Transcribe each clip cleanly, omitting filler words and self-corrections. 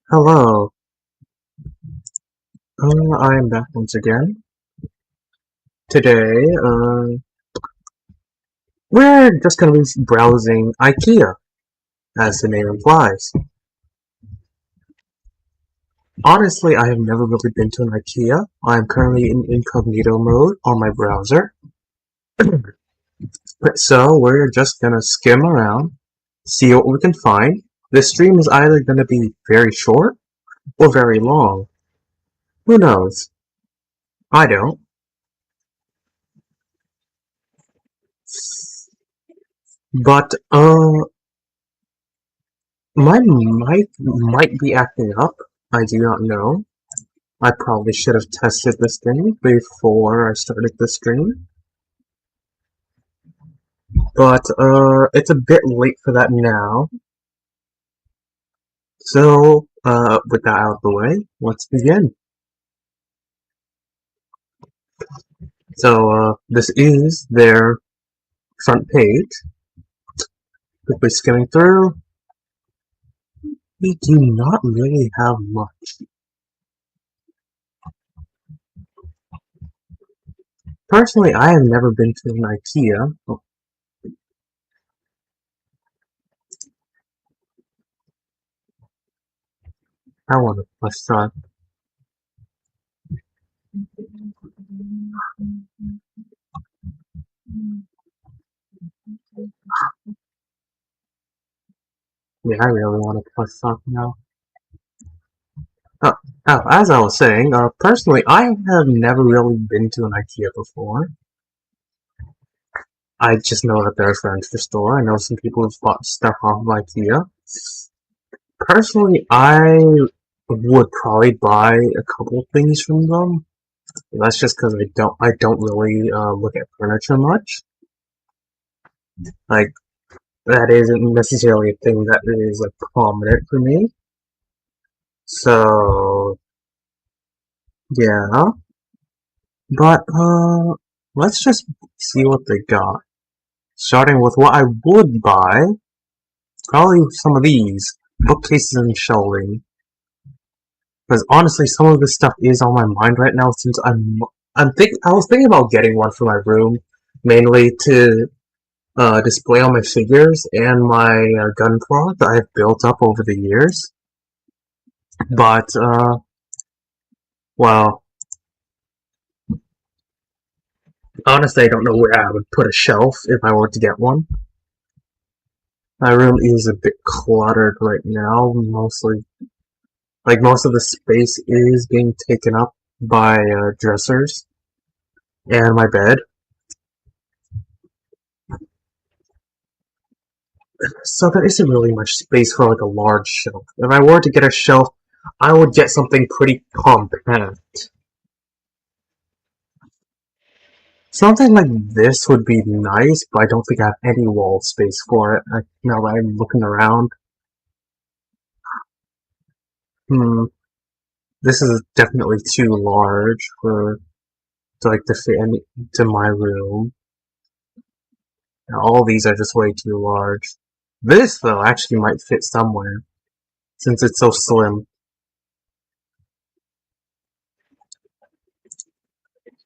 Hello, I am back once again. Today, we're just gonna be browsing IKEA, as the name implies. Honestly, I have never really been to an IKEA. I'm currently in incognito mode on my browser. So, we're just gonna skim around, see what we can find. This stream is either gonna be very short or very long. Who knows? I don't. But, my might be acting up. I do not know. I probably should have tested this thing before I started the stream, but it's a bit late for that now. So, with that out of the way, let's begin. So, this is their front page. Quickly skimming through, we do not really have much. Personally, I have never been to an IKEA. Oh, I want to let's try. Yeah, I really want to plus up now. Oh, as I was saying, personally, I have never really been to an IKEA before. I just know that they're a furniture store. I know some people have bought stuff off of IKEA. Personally, I would probably buy a couple things from them. That's just because I don't really look at furniture much. Like that isn't necessarily a thing that is like prominent for me. So yeah, but let's just see what they got. Starting with what I would buy, probably some of these bookcases and shelving. Because honestly, some of this stuff is on my mind right now since I was thinking about getting one for my room, mainly to display all my figures and my gun cloth that I've built up over the years. But well, honestly, I don't know where I would put a shelf if I were to get one. My room is a bit cluttered right now, mostly. Like most of the space is being taken up by dressers and my bed. So there isn't really much space for like a large shelf. If I were to get a shelf, I would get something pretty compact. Something like this would be nice, but I don't think I have any wall space for it. Now that I'm looking around. Hmm, this is definitely too large for to like to fit into my room. Now, all these are just way too large. This though actually might fit somewhere since it's so slim.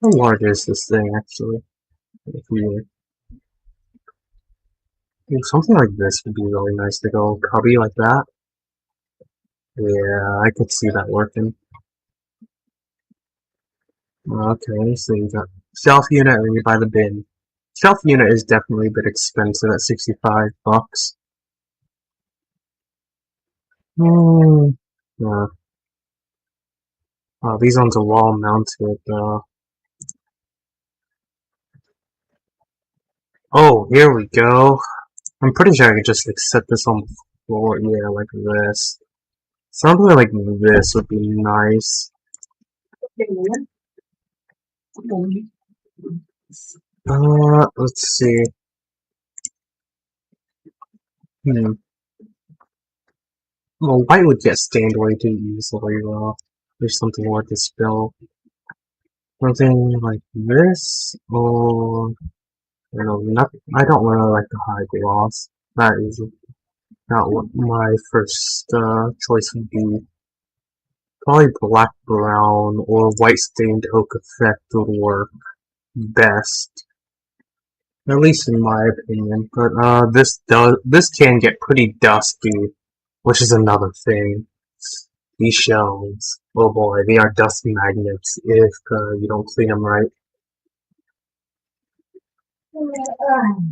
How large is this thing actually? If we something like this would be really nice to go. Probably like that. Yeah, I could see that working. Okay, so you got shelf unit and you buy the bin. Shelf unit is definitely a bit expensive at 65 bucks. Hmm. Yeah. Oh, these ones are wall mounted. Oh, here we go. I'm pretty sure I could just like set this on the floor. Yeah, like this. Something like this would be nice. Let's see. Hmm. Well, white would get stained way too easily. There's something worth the spill. Something like this, or I don't know. Not. I don't really like the high gloss that easy. not what my first choice would be. Probably black, brown, or white stained oak effect would work best. At least in my opinion. But this can get pretty dusty, which is another thing. These shelves, oh boy, they are dust magnets if you don't clean them right.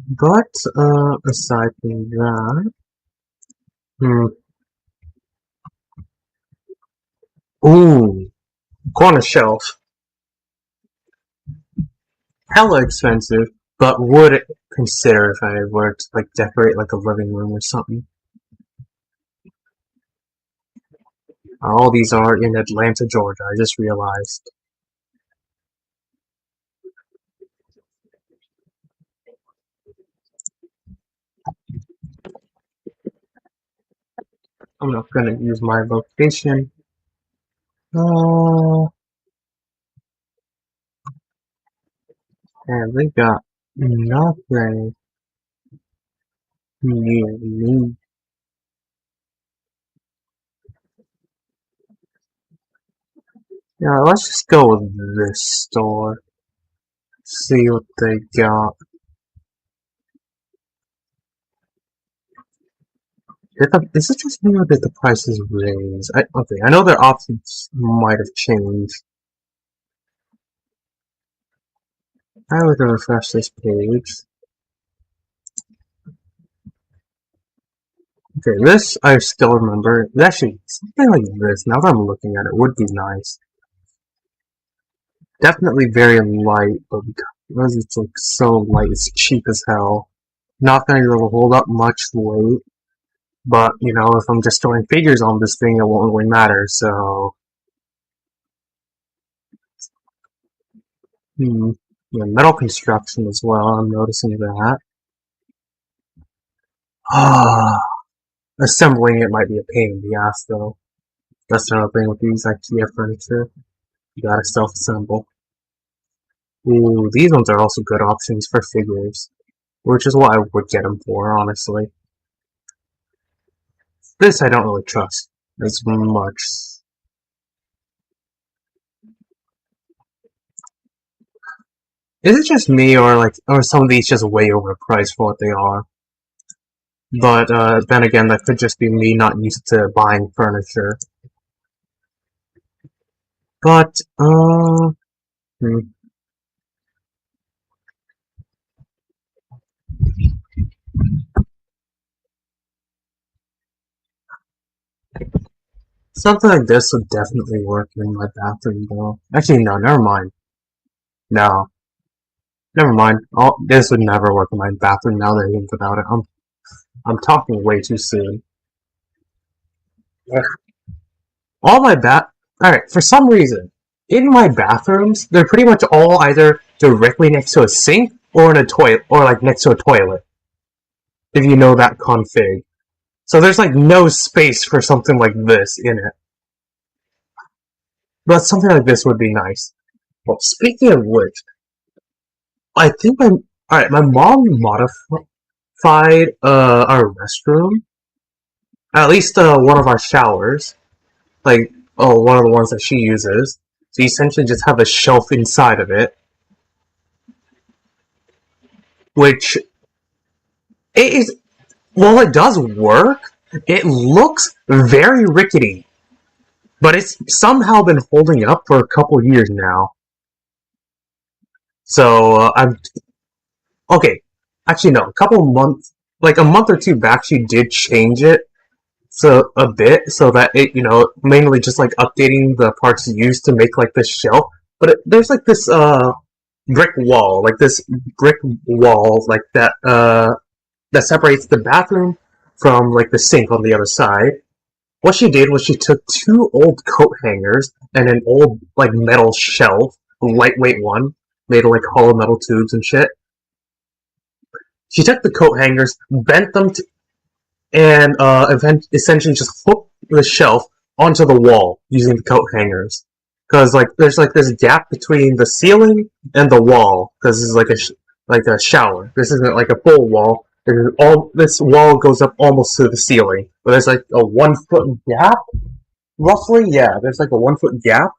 But aside from that, ooh, corner shelf, hella expensive, but would consider if I were to like decorate like a living room or something. All these are in Atlanta, Georgia. I just realized. I'm not gonna use my location. And they got nothing new. Yeah, let's just go with this store. See what they got. Is it just me or did the prices raise? Okay, I know their options might have changed. I would refresh this page. Okay, this I still remember. Actually, something like this, now that I'm looking at it, would be nice. Definitely very light, but because it's like so light, it's cheap as hell. Not gonna be able to hold up much weight, but you know, if I'm just throwing figures on this thing, it won't really matter, so. Yeah, metal construction as well, I'm noticing that. Assembling it might be a pain in the ass though. That's another thing with these Ikea furniture. You gotta self-assemble. Ooh, these ones are also good options for figures, which is what I would get them for, honestly. This I don't really trust as much. Is it just me, or some of these just way overpriced for what they are? But then again, that could just be me not used to buying furniture. But something like this would definitely work in my bathroom, though. Actually, no, never mind. No, never mind. This would never work in my bathroom. Now that I think about it, I'm talking way too soon. All my Alright, for some reason, in my bathrooms, they're pretty much all either directly next to a sink or in a toilet, or like next to a toilet. If you know that config. So there's like no space for something like this in it. But something like this would be nice. Well, speaking of which, I think my mom modified our restroom. At least one of our showers. Like, one of the ones that she uses. So you essentially just have a shelf inside of it. Which, it is, while it does work, it looks very rickety. But it's somehow been holding up for a couple years now. So, okay. Actually, no, a couple months, like a month or two back, she did change it so a bit so that it, mainly just like updating the parts used to make like this shelf. But there's like this brick wall, like that separates the bathroom from like the sink on the other side. What she did was she took two old coat hangers and an old like metal shelf, lightweight one, made of like hollow metal tubes and shit. She took the coat hangers, bent them and essentially just hooked the shelf onto the wall using the coat hangers. Because like there's like this gap between the ceiling and the wall. Because this is like a shower. This isn't like a full wall. This wall goes up almost to the ceiling, but there's like a 1 foot gap, roughly. Yeah, there's like a 1 foot gap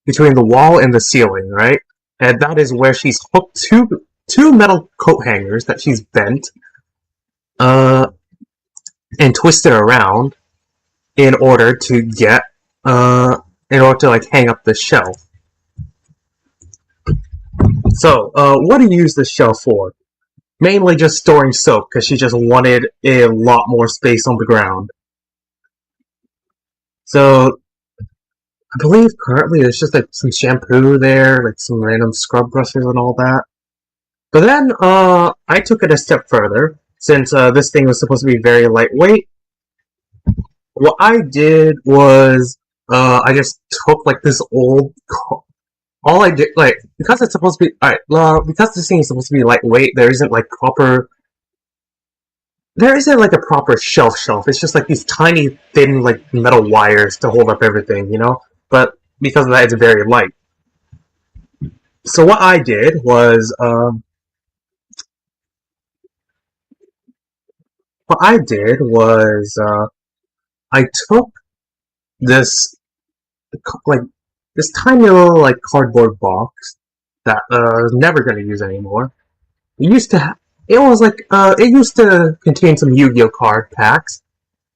between the wall and the ceiling, right? And that is where she's hooked two metal coat hangers that she's bent, uh, and twisted around in order to get, in order to like hang up the shelf. So, what do you use the shelf for? Mainly just storing soap, because she just wanted a lot more space on the ground. So, I believe currently there's just like some shampoo there, like some random scrub brushes and all that. But then, I took it a step further, since this thing was supposed to be very lightweight. What I did was, I just took like this old. All I did, like, because it's supposed to be, alright, because this thing is supposed to be lightweight, there isn't like a proper shelf. It's just like these tiny, thin, like metal wires to hold up everything, you know. But because of that, it's very light. So what I did was, I took this like this tiny little like cardboard box that I was never going to use anymore. It used to contain some Yu-Gi-Oh card packs,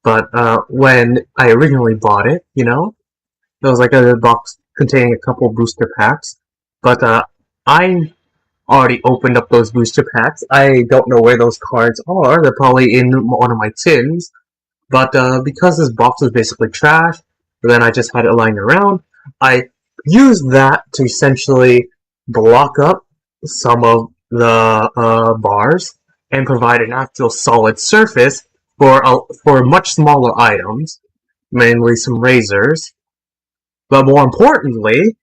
but when I originally bought it, you know, it was like a box containing a couple booster packs. But I already opened up those booster packs. I don't know where those cards are. They're probably in one of my tins. But because this box was basically trash, then I just had it lying around. I used that to essentially block up some of the bars and provide an actual solid surface for much smaller items, mainly some razors. But more importantly,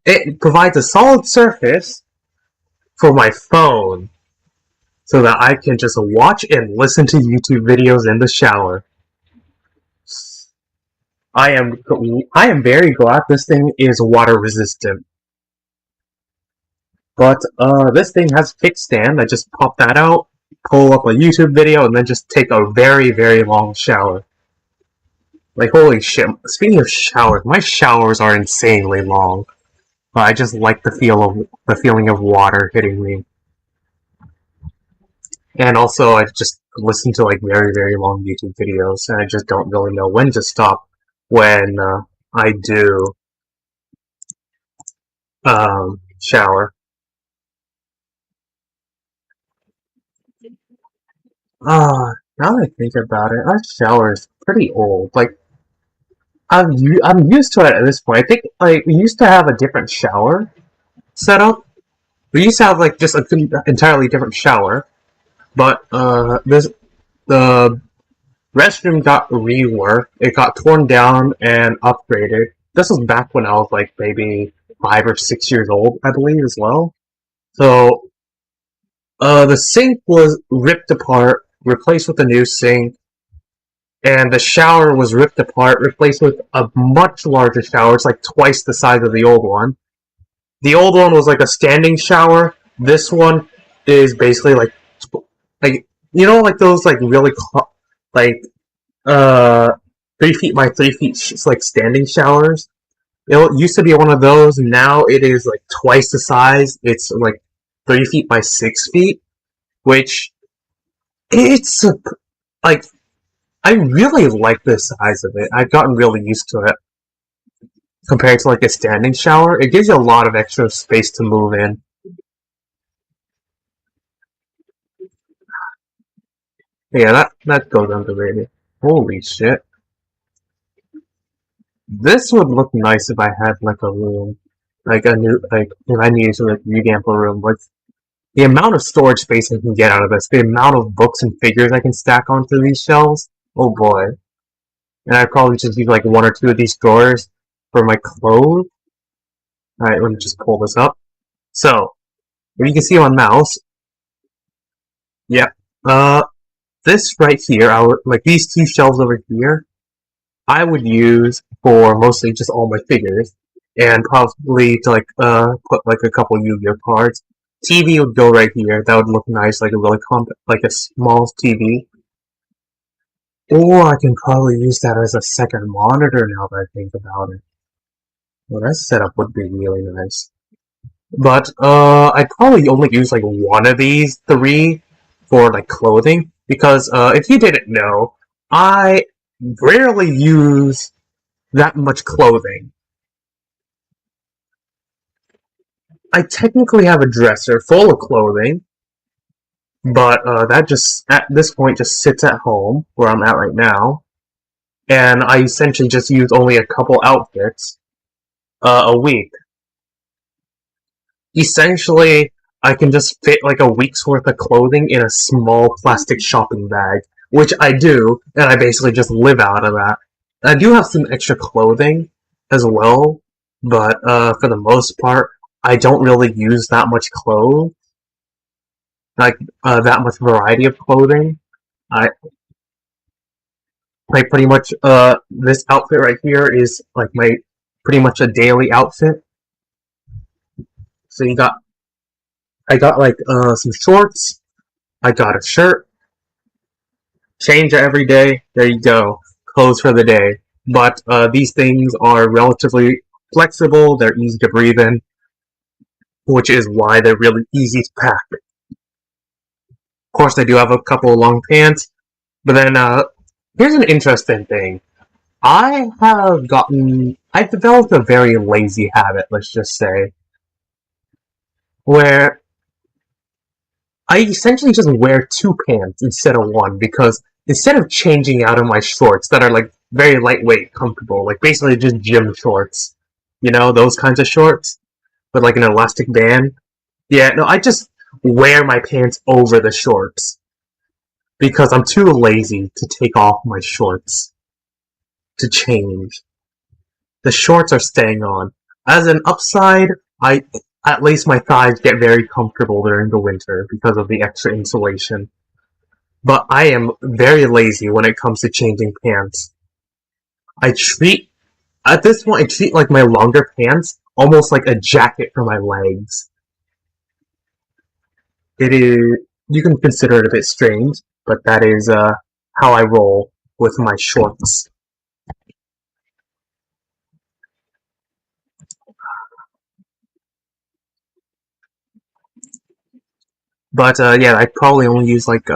it provides a solid surface for my phone, so that I can just watch and listen to YouTube videos in the shower. I am very glad this thing is water resistant. But this thing has a kickstand. I just pop that out, pull up a YouTube video, and then just take a very, very long shower. Like, holy shit. Speaking of showers, my showers are insanely long. But I just like the feeling of water hitting me. And also, I just listen to like very, very long YouTube videos, and I just don't really know when to stop when I do shower. Now that I think about it, our shower is pretty old. Like, I'm used to it at this point. I think like we used to have a different shower setup. We used to have like just an entirely different shower, but the restroom got reworked. It got torn down and upgraded. This was back when I was like maybe 5 or 6 years old, I believe, as well. So the sink was ripped apart, replaced with a new sink, and the shower was ripped apart, replaced with a much larger shower. It's like twice the size of the old one. The old one was like a standing shower. This one is basically like you know, like those like really like 3 feet by 3 feet like standing showers. It used to be one of those. Now it is like twice the size. It's like 3 feet by 6 feet, which it's like I really like the size of it. I've gotten really used to it compared to like a standing shower. It gives you a lot of extra space to move in. Yeah, that goes underrated. Holy shit. This would look nice if I had like a room. Like a new like if I needed to like revamp a room. Like the amount of storage space I can get out of this, the amount of books and figures I can stack onto these shelves. Oh boy. And I probably just use like 1 or 2 of these drawers for my clothes. Alright, let me just pull this up. So, if you can see on mouse, yeah, this right here, like these 2 shelves over here, I would use for mostly just all my figures, and probably to like put like a couple Yu-Gi-Oh cards. TV would go right here. That would look nice, like a really like a small TV. Or I can probably use that as a second monitor now that I think about it. Well, that setup would be really nice. But I'd probably only use like one of these three for like clothing because if you didn't know, I rarely use that much clothing. I technically have a dresser full of clothing, but that just at this point just sits at home where I'm at right now, and I essentially just use only a couple outfits a week. Essentially, I can just fit like a week's worth of clothing in a small plastic shopping bag, which I do, and I basically just live out of that. I do have some extra clothing as well, but for the most part, I don't really use that much clothes, like that much variety of clothing. I like pretty much this outfit right here is like my pretty much a daily outfit. So I got like some shorts, I got a shirt, change it every day. There you go, clothes for the day. But these things are relatively flexible. They're easy to breathe in, which is why they're really easy to pack. Of course, I do have a couple of long pants, but then here's an interesting thing. I've developed a very lazy habit, let's just say, where I essentially just wear two pants instead of one because instead of changing out of my shorts that are like very lightweight, comfortable, like basically just gym shorts, you know, those kinds of shorts with like an elastic band. Yeah, no, I just wear my pants over the shorts because I'm too lazy to take off my shorts to change. The shorts are staying on. As an upside, I at least my thighs get very comfortable during the winter because of the extra insulation. But I am very lazy when it comes to changing pants. I treat At this point I treat like my longer pants almost like a jacket for my legs. It is You can consider it a bit strange, but that is how I roll with my shorts. But yeah, I probably only use like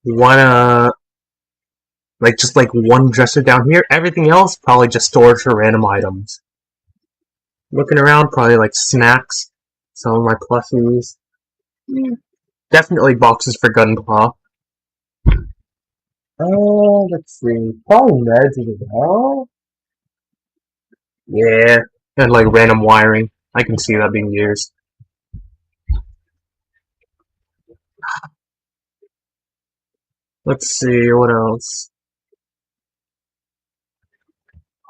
one like just like one dresser down here. Everything else probably just storage for random items. Looking around, probably like snacks, some of my plushies. Definitely boxes for Gunpla. Let's see. Probably meds as well. Yeah, and like random wiring. I can see that being used. Let's see what else.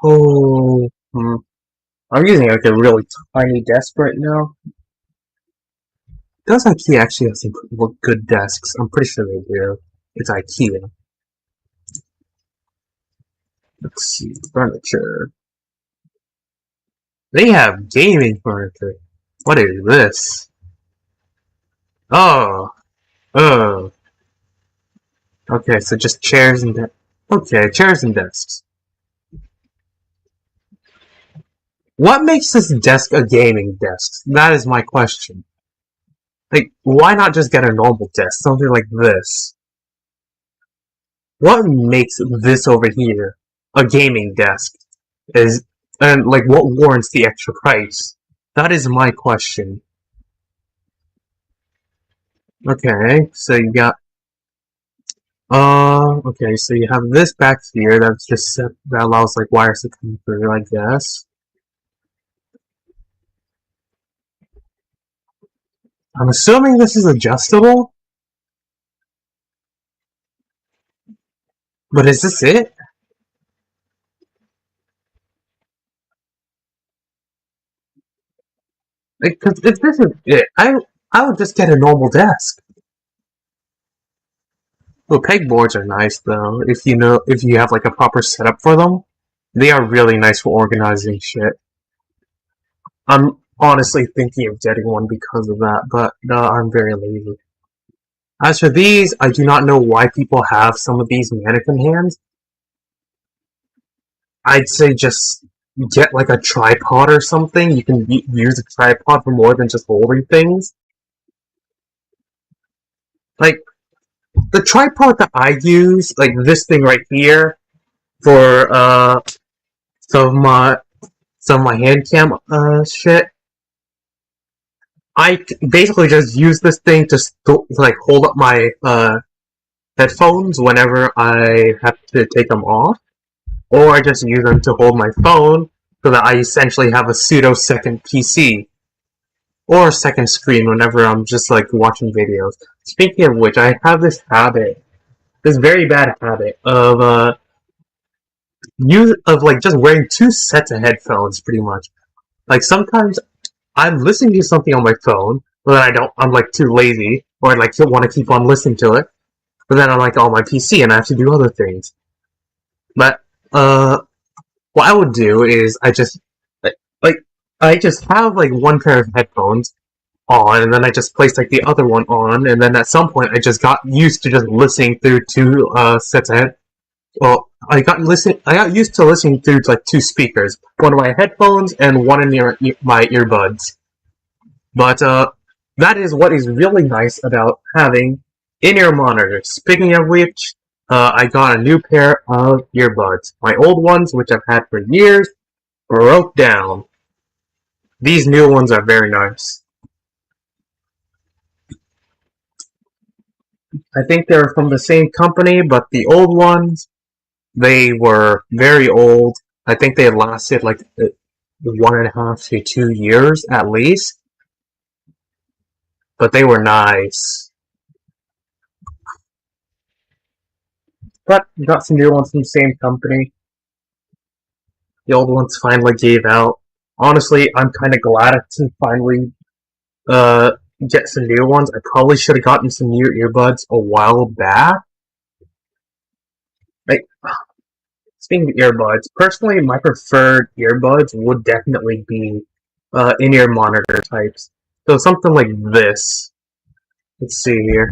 Oh, I'm using like a really tiny desk right now. Does IKEA actually have some good desks? I'm pretty sure they do. It's IKEA. Let's see, furniture. They have gaming furniture. What is this? Oh, oh. Okay, so just chairs and okay, chairs and desks. What makes this desk a gaming desk? That is my question. Like, why not just get a normal desk? Something like this. What makes this over here a gaming desk? And like what warrants the extra price? That is my question. Okay, so you got okay, so you have this back here that's just set, that allows like wires to come through, I guess. I'm assuming this is adjustable, but is this it? Like, 'cause if this is it, I would just get a normal desk. Well, pegboards are nice though. If you have like a proper setup for them, they are really nice for organizing shit. honestly thinking of getting one because of that, but I'm very lazy. As for these, I do not know why people have some of these mannequin hands. I'd say just get like a tripod or something. You can use a tripod for more than just holding things. Like, the tripod that I use, like this thing right here, for some of my hand cam shit. I basically just use this thing to like hold up my headphones whenever I have to take them off, or I just use them to hold my phone so that I essentially have a pseudo second PC or a second screen whenever I'm just like watching videos. Speaking of which, I have this very bad habit of like just wearing two sets of headphones pretty much. Like sometimes I'm listening to something on my phone, but then I'm like too lazy, or I like want to keep on listening to it, but then I'm like on my PC and I have to do other things. But, what I would do is like, I just have like one pair of headphones on, and then I just place like the other one on, and then at some point I just got used to just listening through two, sets of well, I got used to listening through like two speakers, one of my headphones and one in my earbuds. But that is what is really nice about having in-ear monitors. Speaking of which, I got a new pair of earbuds. My old ones, which I've had for years, broke down. These new ones are very nice. I think they're from the same company, but the old ones, they were very old. I think they lasted like 1.5 to 2 years at least, but they were nice. But got some new ones from the same company. The old ones finally gave out. Honestly, I'm kind of glad to finally uh, get some new ones. I probably should have gotten some new earbuds a while back. Like, speaking of earbuds, personally, my preferred earbuds would definitely be in-ear monitor types. So something like this. Let's see here.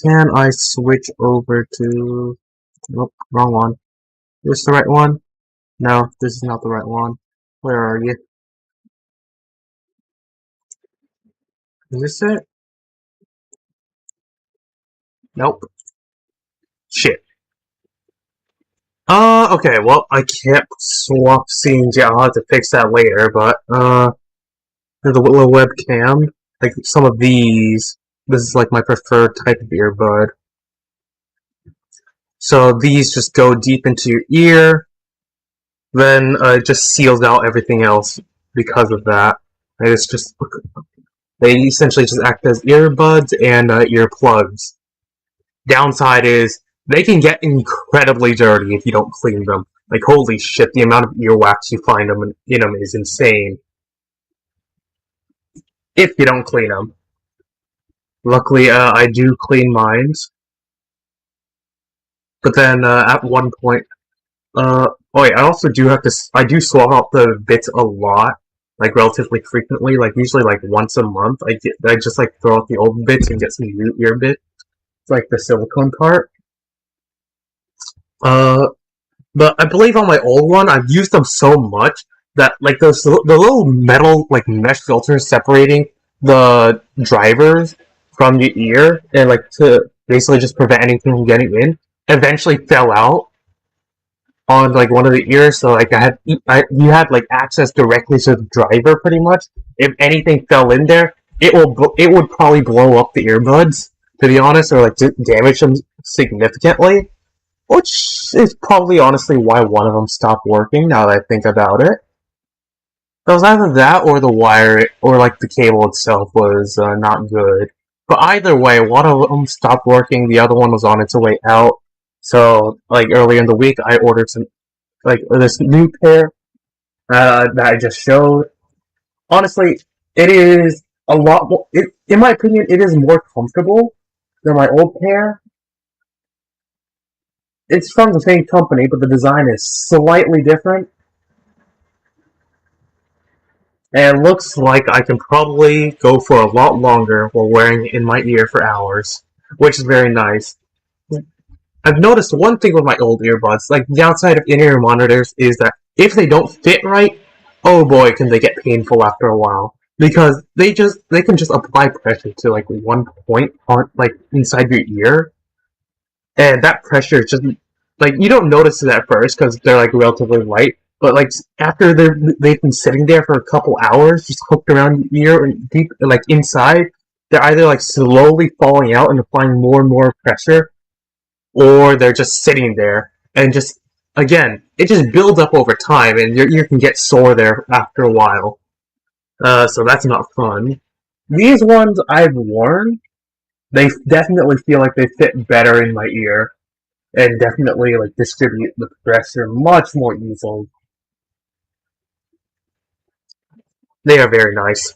Can I switch over to... Nope, wrong one. Is this the right one? No, this is not the right one. Where are you? Is this it? Nope. Shit. Okay, well, I can't swap scenes yet. I'll have to fix that later, but, the little webcam, like, some of these, this is, like, my preferred type of earbud. So these just go deep into your ear, then, it just seals out everything else because of that. And it's just, they essentially just act as earbuds and, earplugs. Downside is, they can get incredibly dirty if you don't clean them. Like, holy shit, the amount of earwax you find in them is insane. If you don't clean them. Luckily, I do clean mine. But then, at one point, oh yeah, I also do have to, I do swap out the bits a lot. Like, relatively frequently, like, usually, like, once a month. I just, like, throw out the old bits and get some new ear bits. It's like the silicone part. Uh, But I believe on my old one, I've used them so much that like the little metal like mesh filters separating the drivers from your ear and like to basically just prevent anything from getting in, eventually fell out on like one of the ears. So like you had like access directly to the driver pretty much. If anything fell in there, it would probably blow up the earbuds, to be honest, or like damage them significantly. Which is probably honestly why one of them stopped working, now that I think about it. It was either that or the wire, or like the cable itself was not good. But either way, one of them stopped working, the other one was on its way out. So, like earlier in the week, I ordered some, like this new pair that I just showed. Honestly, it is a lot more, in my opinion, it is more comfortable than my old pair. It's from the same company, but the design is slightly different. And it looks like I can probably go for a lot longer while wearing it in my ear for hours, which is very nice. I've noticed one thing with my old earbuds, like the outside of in-ear monitors, is that if they don't fit right, oh boy, can they get painful after a while. Because they can just apply pressure to like one point on like inside your ear, and that pressure is just like you don't notice it at first because they're like relatively light, but like after they've been sitting there for a couple hours, just hooked around your ear and deep like inside, they're either like slowly falling out and applying more and more pressure, or they're just sitting there and just again it just builds up over time and your ear can get sore there after a while. So that's not fun. These ones I've worn, they definitely feel like they fit better in my ear and definitely like distribute the pressure much more easily. They are very nice.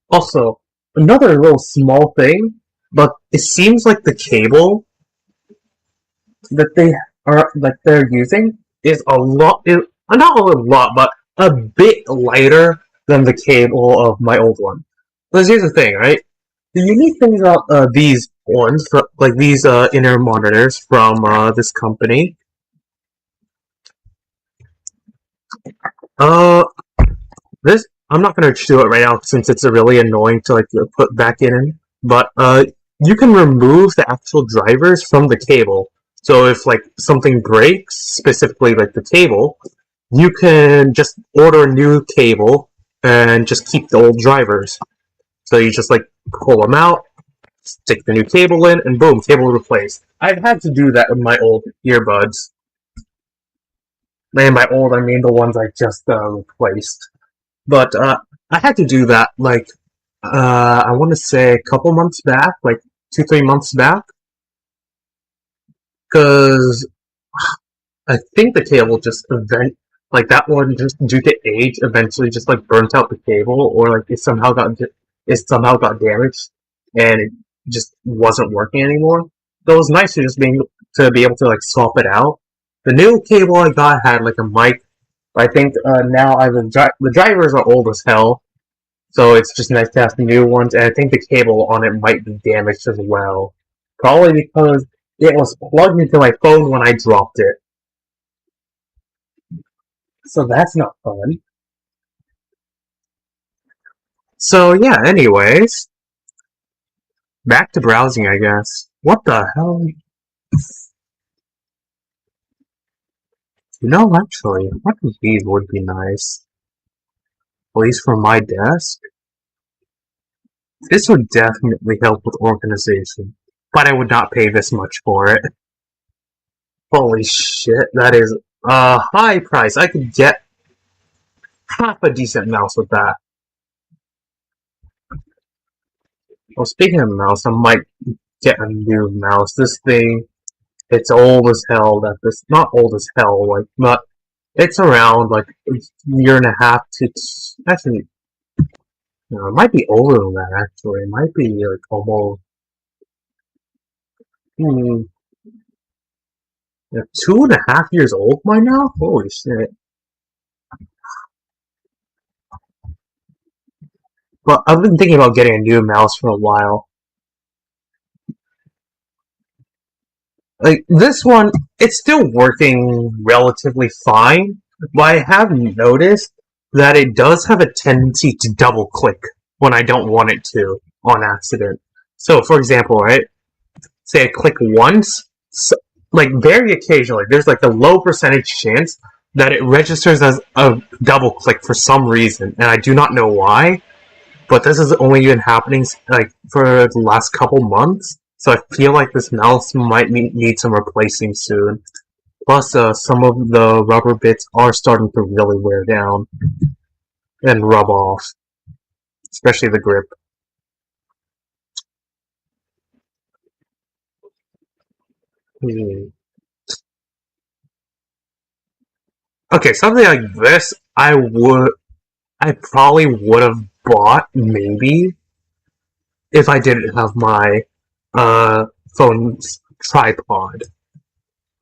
Also, another little small thing, but it seems like the cable that they're using is a lot, not a lot, but a bit lighter than the cable of my old one. Because here's the thing, right? The unique thing about these ones, like these inner monitors from this company, uh, this I'm not gonna do it right now since it's really annoying to like put back in. But you can remove the actual drivers from the cable. So if like something breaks, specifically like the cable, you can just order a new cable and just keep the old drivers. So you just like pull them out, stick the new cable in, and boom, cable replaced. I've had to do that with my old earbuds. And by old, I mean the ones I just replaced. But I had to do that like I want to say a couple months back, like 2-3 months back, because I think the cable just like that one just due to age eventually just like burnt out the cable or like it somehow got damaged and it just wasn't working anymore. So it was nice to just be able to like swap it out. The new cable I got had like a mic. I think now the drivers are old as hell, so it's just nice to have the new ones. And I think the cable on it might be damaged as well, probably because it was plugged into my phone when I dropped it. So that's not fun. So yeah, anyways, back to browsing, I guess. What the hell? Actually, one of these would be nice. At least for my desk. This would definitely help with organization. But I would not pay this much for it. Holy shit, that is a high price. I could get half a decent mouse with that. Well, speaking of mouse, I might get a new mouse. This thing, it's old as hell. Not old as hell, like, but it's around like a year and a half to actually, no, it might be older than that. Actually, it might be like almost hmm, yeah, 2.5 years old by now. Holy shit! But I've been thinking about getting a new mouse for a while. Like this one, it's still working relatively fine, but I have noticed that it does have a tendency to double click when I don't want it to on accident. So, for example, right? Say I click once, like very occasionally, there's like a low percentage chance that it registers as a double click for some reason, and I do not know why. But this has only been happening like for the last couple months, so I feel like this mouse might need some replacing soon. Plus, some of the rubber bits are starting to really wear down and rub off, especially the grip. Hmm. Okay, something like this, I probably would have bought maybe if I didn't have my uh, phone's tripod.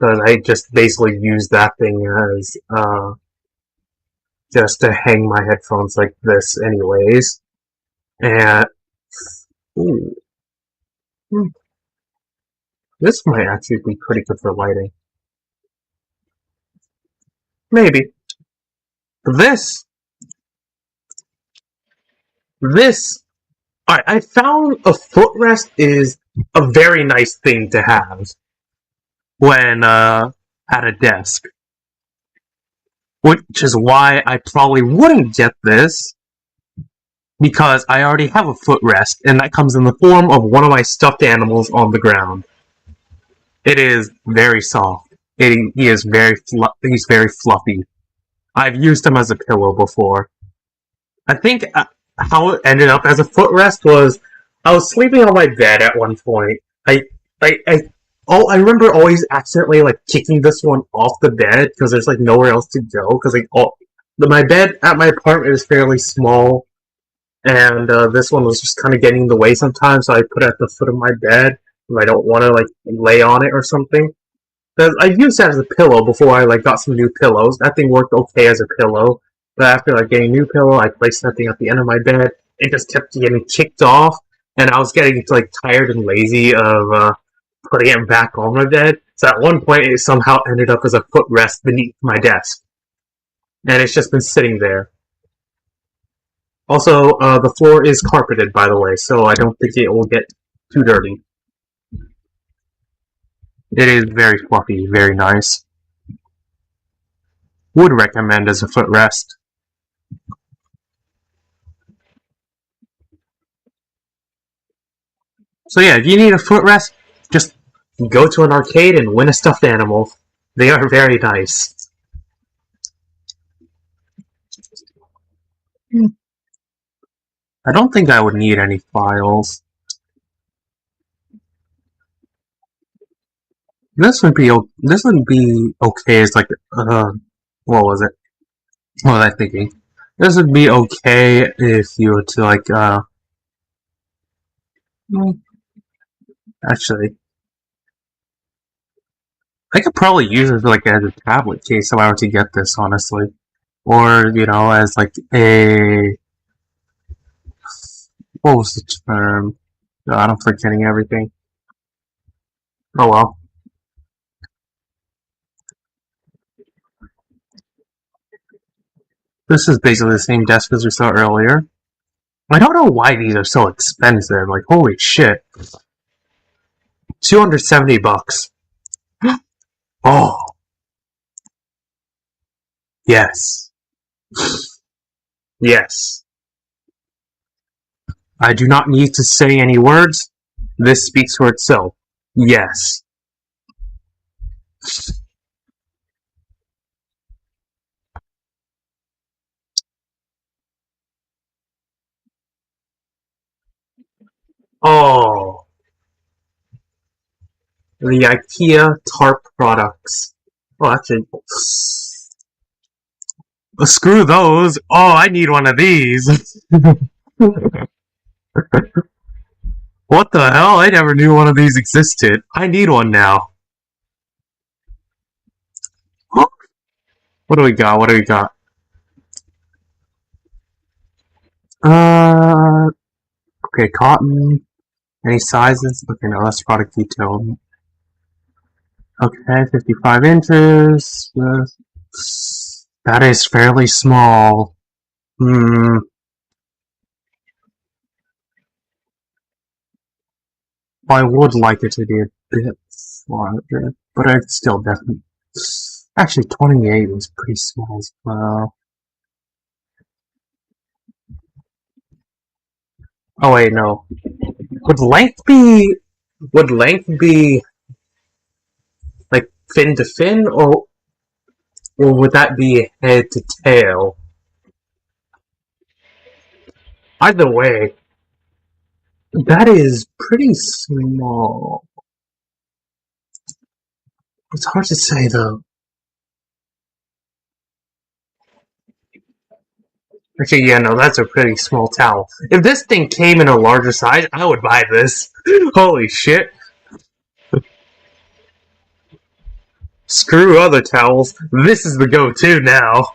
But I just basically use that thing as just to hang my headphones like this anyways. And ooh, this might actually be pretty good for lighting. Maybe. This, I found a footrest is a very nice thing to have when at a desk. Which is why I probably wouldn't get this, because I already have a footrest, and that comes in the form of one of my stuffed animals on the ground. It is very soft. He's very fluffy. I've used him as a pillow before. I think how it ended up as a footrest was I was sleeping on my bed at one point. I remember always accidentally like kicking this one off the bed because there's like nowhere else to go because my bed at my apartment is fairly small, and this one was just kind of getting in the way sometimes, so I put it at the foot of my bed if I don't want to like lay on it or something. Because I used that as a pillow before I like got some new pillows. That thing worked okay as a pillow, but after like getting a new pillow, I placed that thing at the end of my bed. It just kept getting kicked off, and I was getting like tired and lazy of putting it back on my bed. So at one point, it somehow ended up as a footrest beneath my desk, and it's just been sitting there. Also, the floor is carpeted, by the way, so I don't think it will get too dirty. It is very fluffy, very nice. Would recommend as a footrest. So yeah, if you need a footrest, just go to an arcade and win a stuffed animal. They are very nice. I don't think I would need any files. This would be okay as like what was it? What was I thinking? This would be okay if you were to like actually I could probably use it like as a tablet case if I were to get this, honestly. Or, you know, as like a what was the term? God, I'm forgetting everything. Oh well. This is basically the same desk as we saw earlier. I don't know why these are so expensive. Like, holy shit. $270. Oh. Yes. Yes. I do not need to say any words. This speaks for itself. Yes. Oh. The Ikea tarp products. Oh, actually. Screw those. Oh, I need one of these. What the hell? I never knew one of these existed. I need one now. What do we got? What do we got? Okay, cotton. Any sizes? Okay, no, that's product detail. Okay, 55 inches. That is fairly small. I would like it to be a bit larger, but I'd still definitely. Actually, 28 is pretty small as well. Oh wait, no. Would length be like fin to fin, or would that be head to tail? Either way, that is pretty small. It's hard to say though. Actually, yeah, no, that's a pretty small towel. If this thing came in a larger size, I would buy this. Holy shit. Screw other towels. This is the go-to now.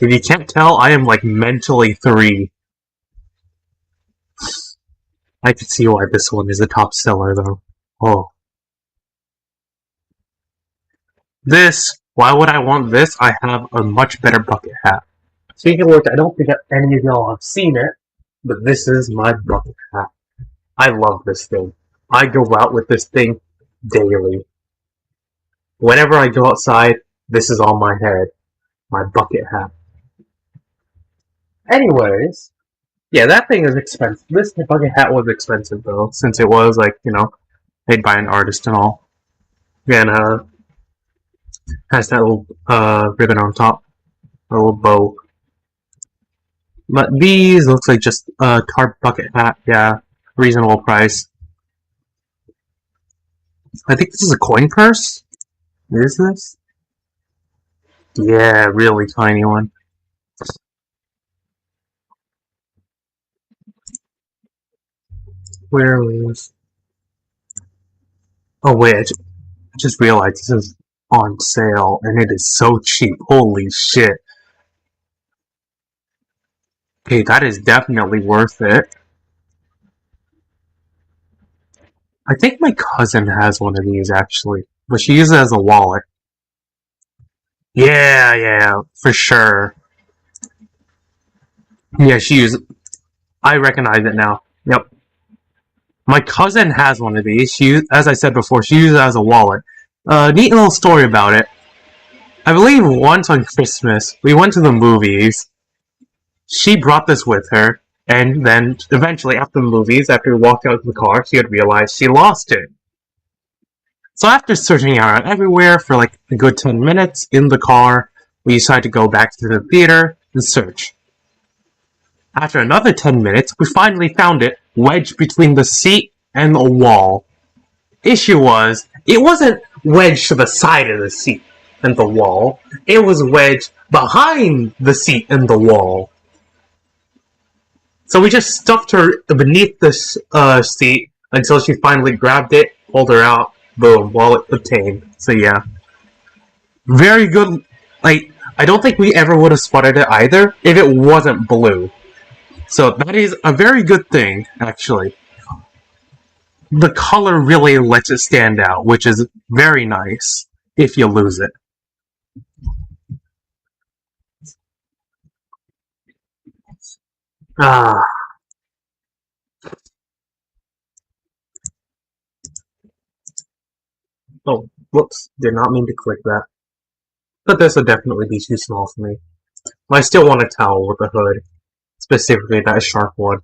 If you can't tell, I am like mentally 3. I can see why this one is a top seller though. Oh. This, why would I want this? I have a much better bucket hat. Speaking of which, I don't think any of y'all have seen it, but this is my bucket hat. I love this thing. I go out with this thing daily. Whenever I go outside, this is on my head. My bucket hat. Anyways, yeah, that thing is expensive. This bucket hat was expensive though, since it was like, made by an artist and all. And has that little ribbon on top. A little bow. But these looks like just a tarp bucket hat, yeah. Reasonable price. I think this is a coin purse? Is this? Yeah, really tiny one. Where is... Oh wait, I just realized this is on sale, and it is so cheap. Holy shit. Okay, that is definitely worth it. I think my cousin has one of these, actually. But she uses it as a wallet. Yeah, for sure. Yeah, she uses... I recognize it now. Yep. My cousin has one of these. As I said before, she uses it as a wallet. Neat little story about it. I believe once on Christmas, we went to the movies. She brought this with her, and then eventually after the movies, after we walked out of the car, she had realized she lost it. So after searching around everywhere for like a good 10 minutes in the car, we decided to go back to the theater and search. After another 10 minutes, we finally found it wedged between the seat and the wall. Issue was, it wasn't wedged to the side of the seat and the wall, it was wedged behind the seat and the wall. So we just stuffed her beneath the seat until she finally grabbed it, pulled her out, boom, wallet obtained. So yeah. Very good. Like, I don't think we ever would have spotted it either if it wasn't blue. So that is a very good thing, actually. The color really lets it stand out, which is very nice if you lose it. Ah. Oh, whoops. Did not mean to click that. But this would definitely be too small for me. But I still want a towel with a hood. Specifically that shark one.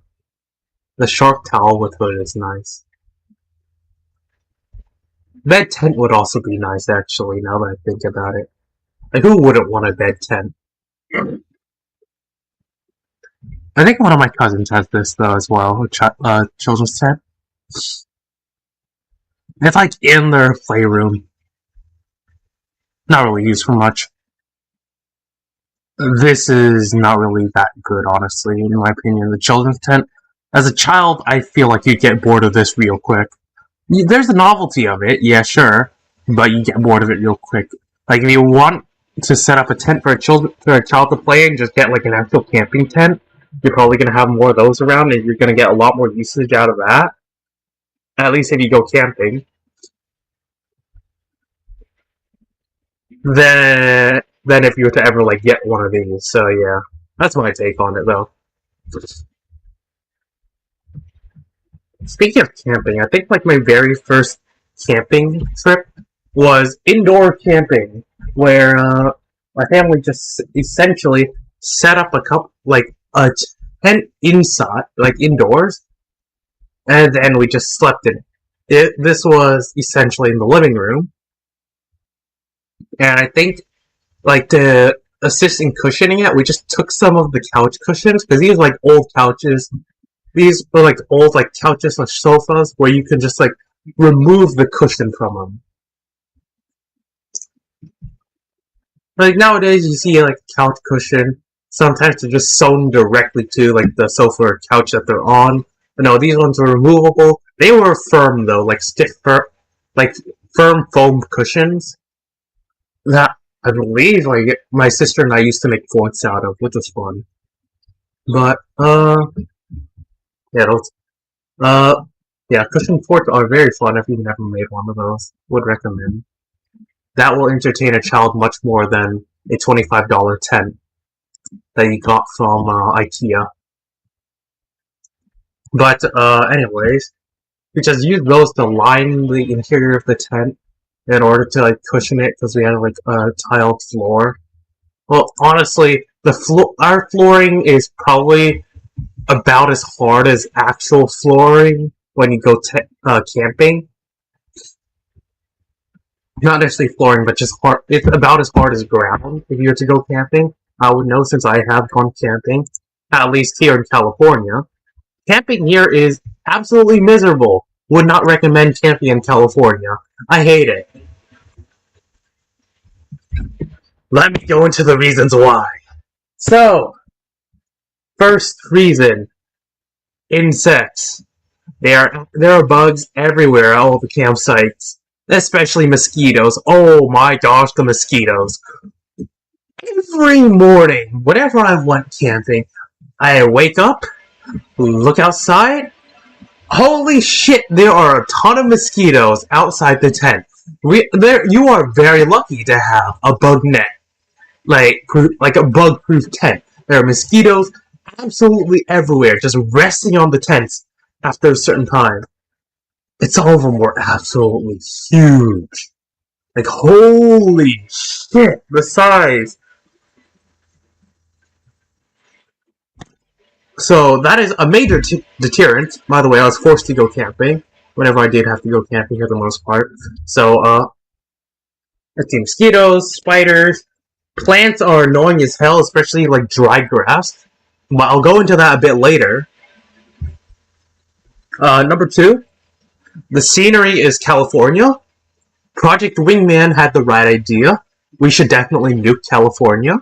The shark towel with hood is nice. Bed tent would also be nice, actually, now that I think about it. Like, who wouldn't want a bed tent? I think one of my cousins has this, though, as well. A children's tent. It's, like, in their playroom. Not really used for much. This is not really that good, honestly, in my opinion. The children's tent. As a child, I feel like you get bored of this real quick. There's a novelty of it, yeah, sure, but you get bored of it real quick. Like, if you want to set up a tent for a child to play in, just get, like, an actual camping tent. You're probably going to have more of those around, and you're going to get a lot more usage out of that. At least if you go camping. Then if you were to ever, like, get one of these. So, yeah. That's my take on it, though. Speaking of camping, I think, like, my very first camping trip was indoor camping, where, my family just essentially set up a tent inside, like, indoors, and then we just slept in it. This was essentially in the living room, and I think, like, to assist in cushioning it, we just took some of the couch cushions, because these are, like, old couches. These were, like, old, like, couches or sofas where you can just, like, remove the cushion from them. Like, nowadays, you see, like, a couch cushion. Sometimes they're just sewn directly to, like, the sofa or couch that they're on. But no, these ones were removable. They were firm, though, like, firm foam cushions. That I believe like my sister and I used to make forts out of, which was fun. But yeah, those yeah, cushion forts are very fun if you've never made one of those. Would recommend. That will entertain a child much more than a $25 tent that you got from Ikea. But anyways, we just used those to line the interior of the tent in order to like cushion it because we had like a tiled floor. Well, honestly, our flooring is probably about as hard as actual flooring when you go camping. Not necessarily flooring, but just hard. It's about as hard as ground if you were to go camping. I would know since I have gone camping, at least here in California. Camping here is absolutely miserable. Would not recommend camping in California. I hate it. Let me go into the reasons why. So, first reason, insects. There are bugs everywhere at all the campsites, especially mosquitoes. Oh my gosh, the mosquitoes. Every morning, whenever I went camping, I wake up, look outside. Holy shit, there are a ton of mosquitoes outside the tent. You are very lucky to have a bug net, like a bug-proof tent. There are mosquitoes absolutely everywhere, just resting on the tents after a certain time. Some of them were absolutely huge. Like, holy shit, the size. So that is a major deterrent. By the way, I was forced to go camping whenever I did have to go camping for the most part. So, let's see, mosquitoes, spiders, plants are annoying as hell, especially like dry grass. But I'll go into that a bit later. Number 2, the scenery is California. Project Wingman had the right idea. We should definitely nuke California.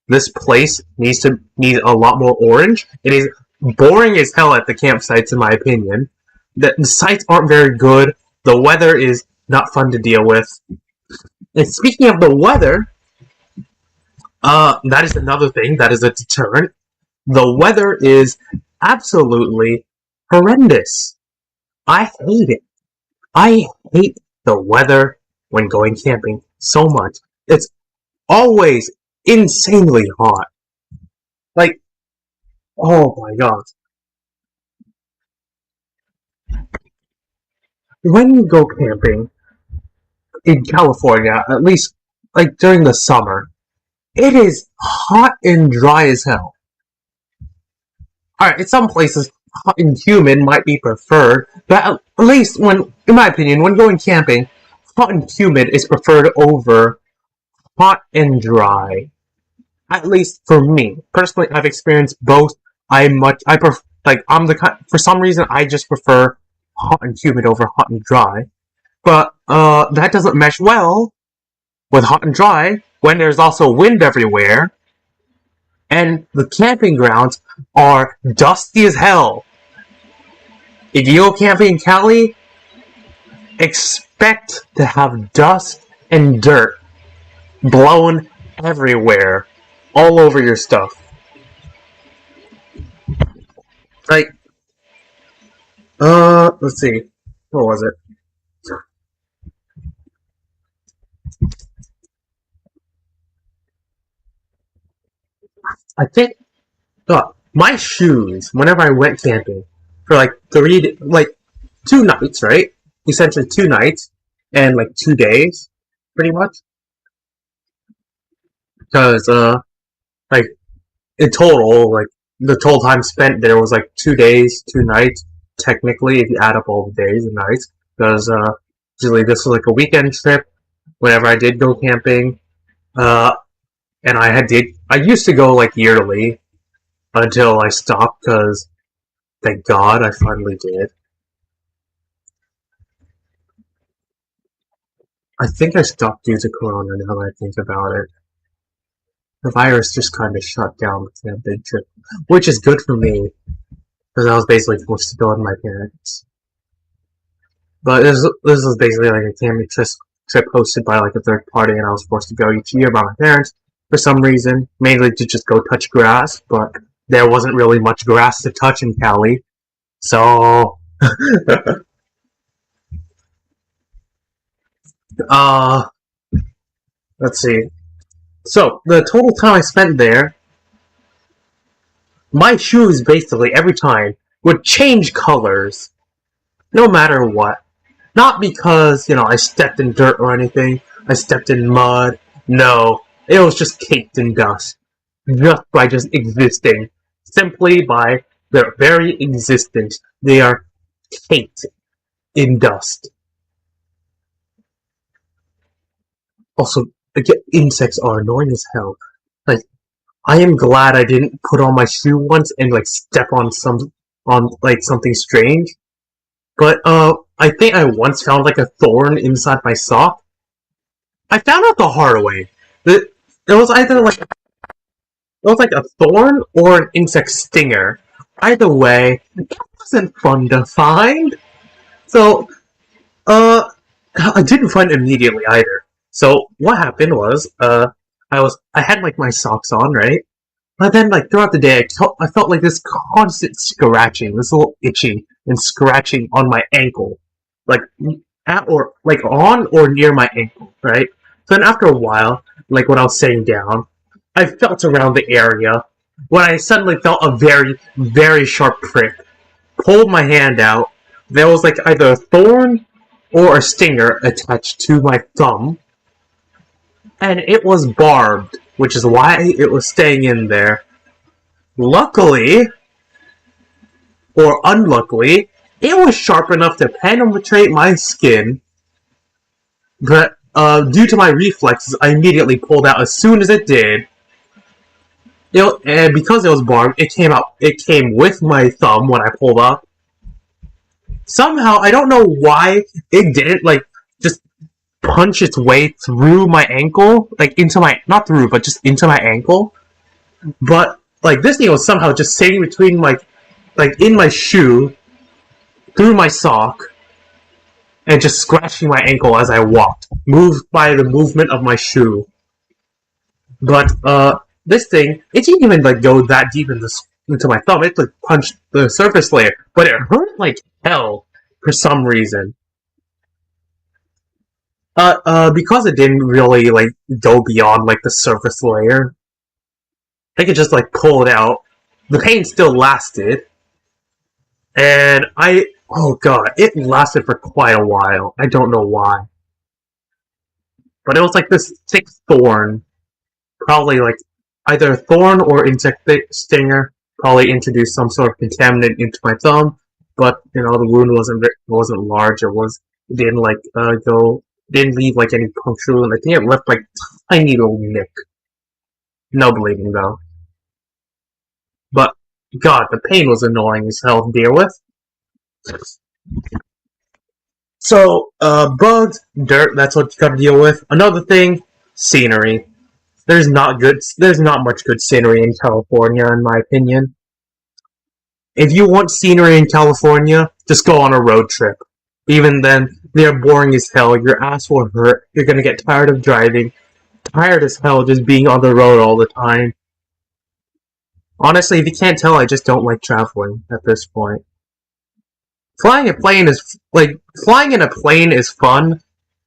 This place needs a lot more orange. It is boring as hell at the campsites, in my opinion. The sites aren't very good. The weather is not fun to deal with. And speaking of the weather, that is another thing that is a deterrent. The weather is absolutely horrendous. I hate it. I hate the weather when going camping so much. It's always insanely hot. Like, oh my god. When you go camping in California, at least like during the summer, it is hot and dry as hell. Alright, in some places, hot and humid might be preferred, but at least in my opinion, when going camping, hot and humid is preferred over hot and dry. At least for me. Personally, I've experienced both. For some reason, I just prefer hot and humid over hot and dry. But, that doesn't mesh well with hot and dry when there's also wind everywhere. And the camping grounds are dusty as hell. If you go camping in Cali, expect to have dust and dirt blown everywhere, all over your stuff. Like, let's see, what was it? I think, my shoes, whenever I went camping, for like 2 nights, right? Essentially 2 nights, and like 2 days, pretty much. Because, like, in total, like, the total time spent there was like 2 days, 2 nights, technically, if you add up all the days and nights. Because, usually this was like a weekend trip, whenever I did go camping. And I used to go like yearly, until I stopped, because, thank God, I finally did. I think I stopped due to Corona now that I think about it. The virus just kind of shut down the big trip, which is good for me, because I was basically forced to go with my parents. But this was basically like a camping trip hosted by like a third party, and I was forced to go each year by my parents for some reason, mainly to just go touch grass, but there wasn't really much grass to touch in Cali, so uh, let's see. So the total time I spent there, my shoes basically every time would change colors, no matter what. Not because, I stepped in dirt or anything, I stepped in mud. No, it was just caked in dust. Just by just existing. Simply by their very existence, they are caked in dust. Also, again, insects are annoying as hell. Like, I am glad I didn't put on my shoe once and, like, step on something strange. But, I think I once found, like, a thorn inside my sock. I found out the hard way. It was either, like, a thorn or an insect stinger. Either way, it wasn't fun to find. So, I didn't find it immediately either. So, what happened was, I had, like, my socks on, right? But then, like, throughout the day, I felt like this constant scratching, this little itching and scratching on my ankle. Like, on or near my ankle, right? So then after a while, like, when I was sitting down, I felt around the area when I suddenly felt a very, very sharp prick. Pulled my hand out. There was, like, either a thorn or a stinger attached to my thumb. And it was barbed, which is why it was staying in there. Luckily, or unluckily, it was sharp enough to penetrate my skin, but due to my reflexes, I immediately pulled out as soon as it did. And because it was barbed, it came with my thumb when I pulled up. Somehow, I don't know why it didn't, like, just punch its way through my ankle, like, not through, but just into my ankle. But, like, this thing was somehow just sitting between my, like, in my shoe, through my sock, and just scratching my ankle as I walked, moved by the movement of my shoe. But, this thing, it didn't even, like, go that deep into my thumb. It, like, punched the surface layer, but it hurt like hell for some reason. Because it didn't really, like, go beyond, like, the surface layer, I could just, like, pull it out. The pain still lasted. And oh god, it lasted for quite a while. I don't know why. But it was like this thick thorn. Probably, like, either a thorn or insect stinger. Probably introduced some sort of contaminant into my thumb. But, the wound wasn't large. It didn't, like, didn't leave, like, any puncture wound. I think it left, like, tiny little nick. No bleeding, though. But, god, the pain was annoying as hell to deal with. So, bugs, dirt, that's what you gotta deal with. Another thing, scenery. There's not much good scenery in California, in my opinion. If you want scenery in California, just go on a road trip. Even then, they're boring as hell. Your ass will hurt. You're gonna get tired of driving. Tired as hell just being on the road all the time. Honestly, if you can't tell, I just don't like traveling at this point. Flying in a plane is fun,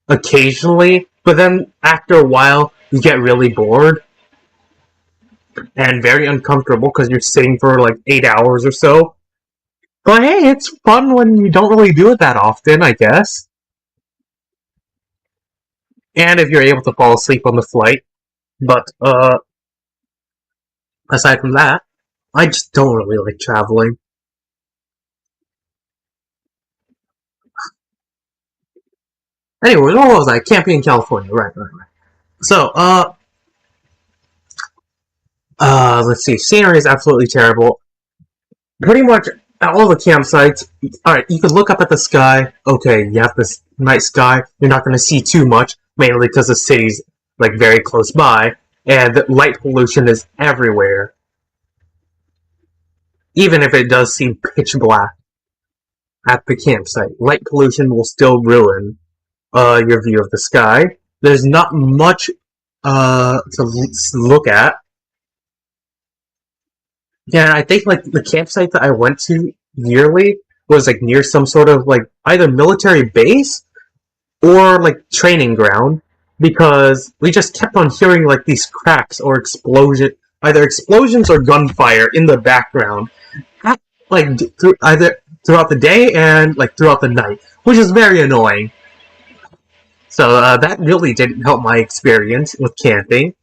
occasionally, but then after a while, you get really bored. And very uncomfortable because you're sitting for like 8 hours or so. But hey, it's fun when you don't really do it that often, I guess. And if you're able to fall asleep on the flight. But, aside from that, I just don't really like traveling. Anyway, what was I? Camping in California. Right. So, let's see. Scenery is absolutely terrible. Pretty much at all the campsites, alright, you can look up at the sky. Okay, you have this night sky. You're not going to see too much, mainly because the city's, like, very close by, and light pollution is everywhere. Even if it does seem pitch black at the campsite, light pollution will still ruin your view of the sky. There's not much to look at. Yeah, I think like the campsite that I went to yearly was like near some sort of like either military base or like training ground because we just kept on hearing like these cracks or either explosions or gunfire in the background, like either throughout the day and like throughout the night, which is very annoying. So that really didn't help my experience with camping.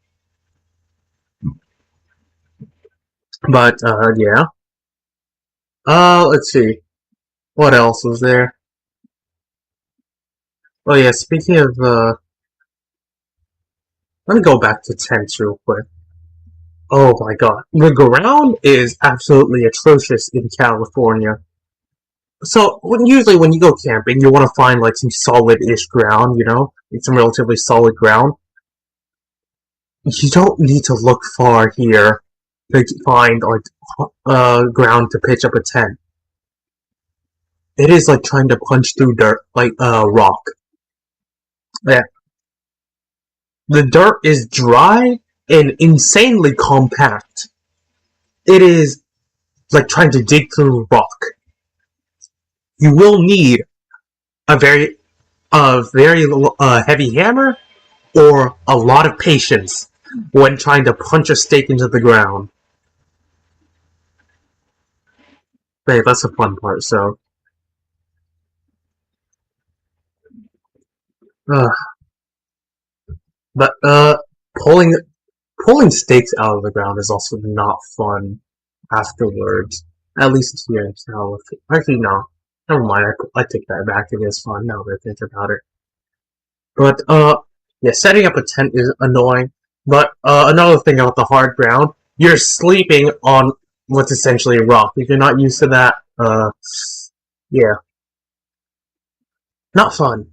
But yeah. Let's see. What else was there? Oh yeah, speaking of let me go back to tents real quick. Oh my god. The ground is absolutely atrocious in California. So usually when you go camping, you want to find like some solid-ish ground, you know, some relatively solid ground. You don't need to look far here to find like ground to pitch up a tent. It is like trying to punch through dirt, like rock. Yeah, the dirt is dry and insanely compact. It is like trying to dig through rock. You will need a very heavy hammer or a lot of patience when trying to punch a stake into the ground. Hey, that's the fun part, so. Uh, but, pulling, pulling stakes out of the ground is also not fun afterwards. At least here in California. Actually, no. Never mind, I take that back. It is fun now that I think about it. But, yeah, setting up a tent is annoying. But, another thing about the hard ground, you're sleeping on what's essentially rock. If you're not used to that, yeah. Not fun.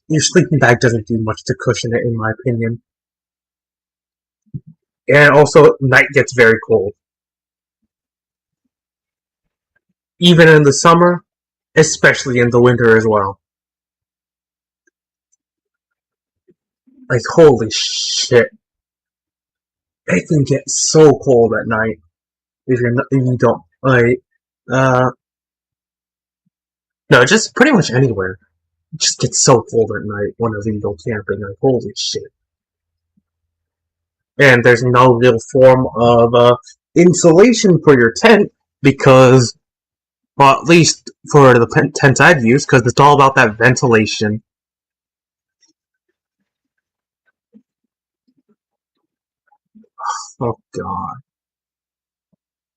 Your sleeping bag doesn't do much to cushion it, in my opinion. And also, night gets very cold. Even in the summer, especially in the winter as well. Like, holy shit. It can get so cold at night if you don't, like, uh, no, just pretty much anywhere. It just gets so cold at night whenever you go camping, like, holy shit. And there's no real form of, insulation for your tent because, well, at least for the tents I've used, because it's all about that ventilation. Oh god.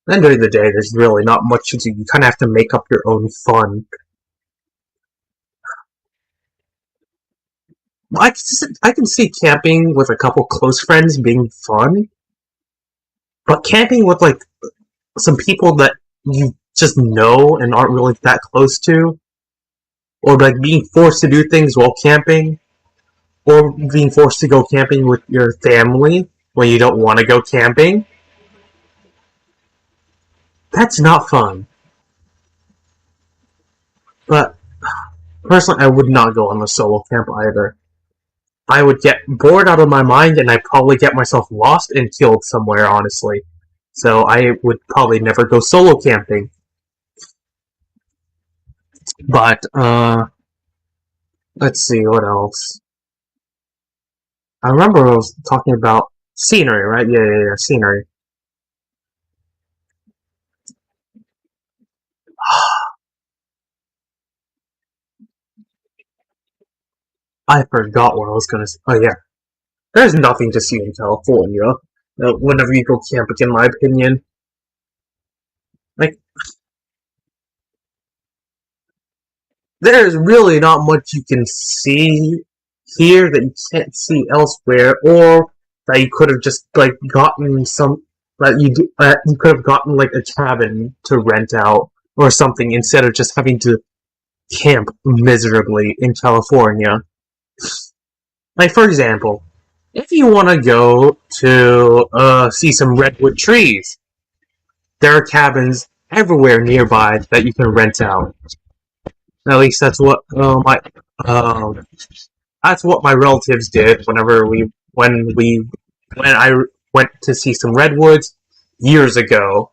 Then during the day, there's really not much to do. You kind of have to make up your own fun. I can see camping with a couple close friends being fun, but camping with like some people that you just know and aren't really that close to, or like being forced to do things while camping, or being forced to go camping with your family when you don't want to go camping, that's not fun. But personally, I would not go on a solo camp either. I would get bored out of my mind and I'd probably get myself lost and killed somewhere, honestly. So I would probably never go solo camping. But, let's see, what else? I remember I was talking about scenery, right? Yeah, scenery. I forgot what I was gonna say. Oh, yeah. There's nothing to see in California. Whenever you go camping, in my opinion. Like, there's really not much you can see here that you can't see elsewhere, or that you could have just like gotten some you could have gotten like a cabin to rent out or something instead of just having to camp miserably in California. Like for example, if you want to go to see some redwood trees, there are cabins everywhere nearby that you can rent out. At least that's what Um, that's what my relatives did when I went to see some redwoods years ago.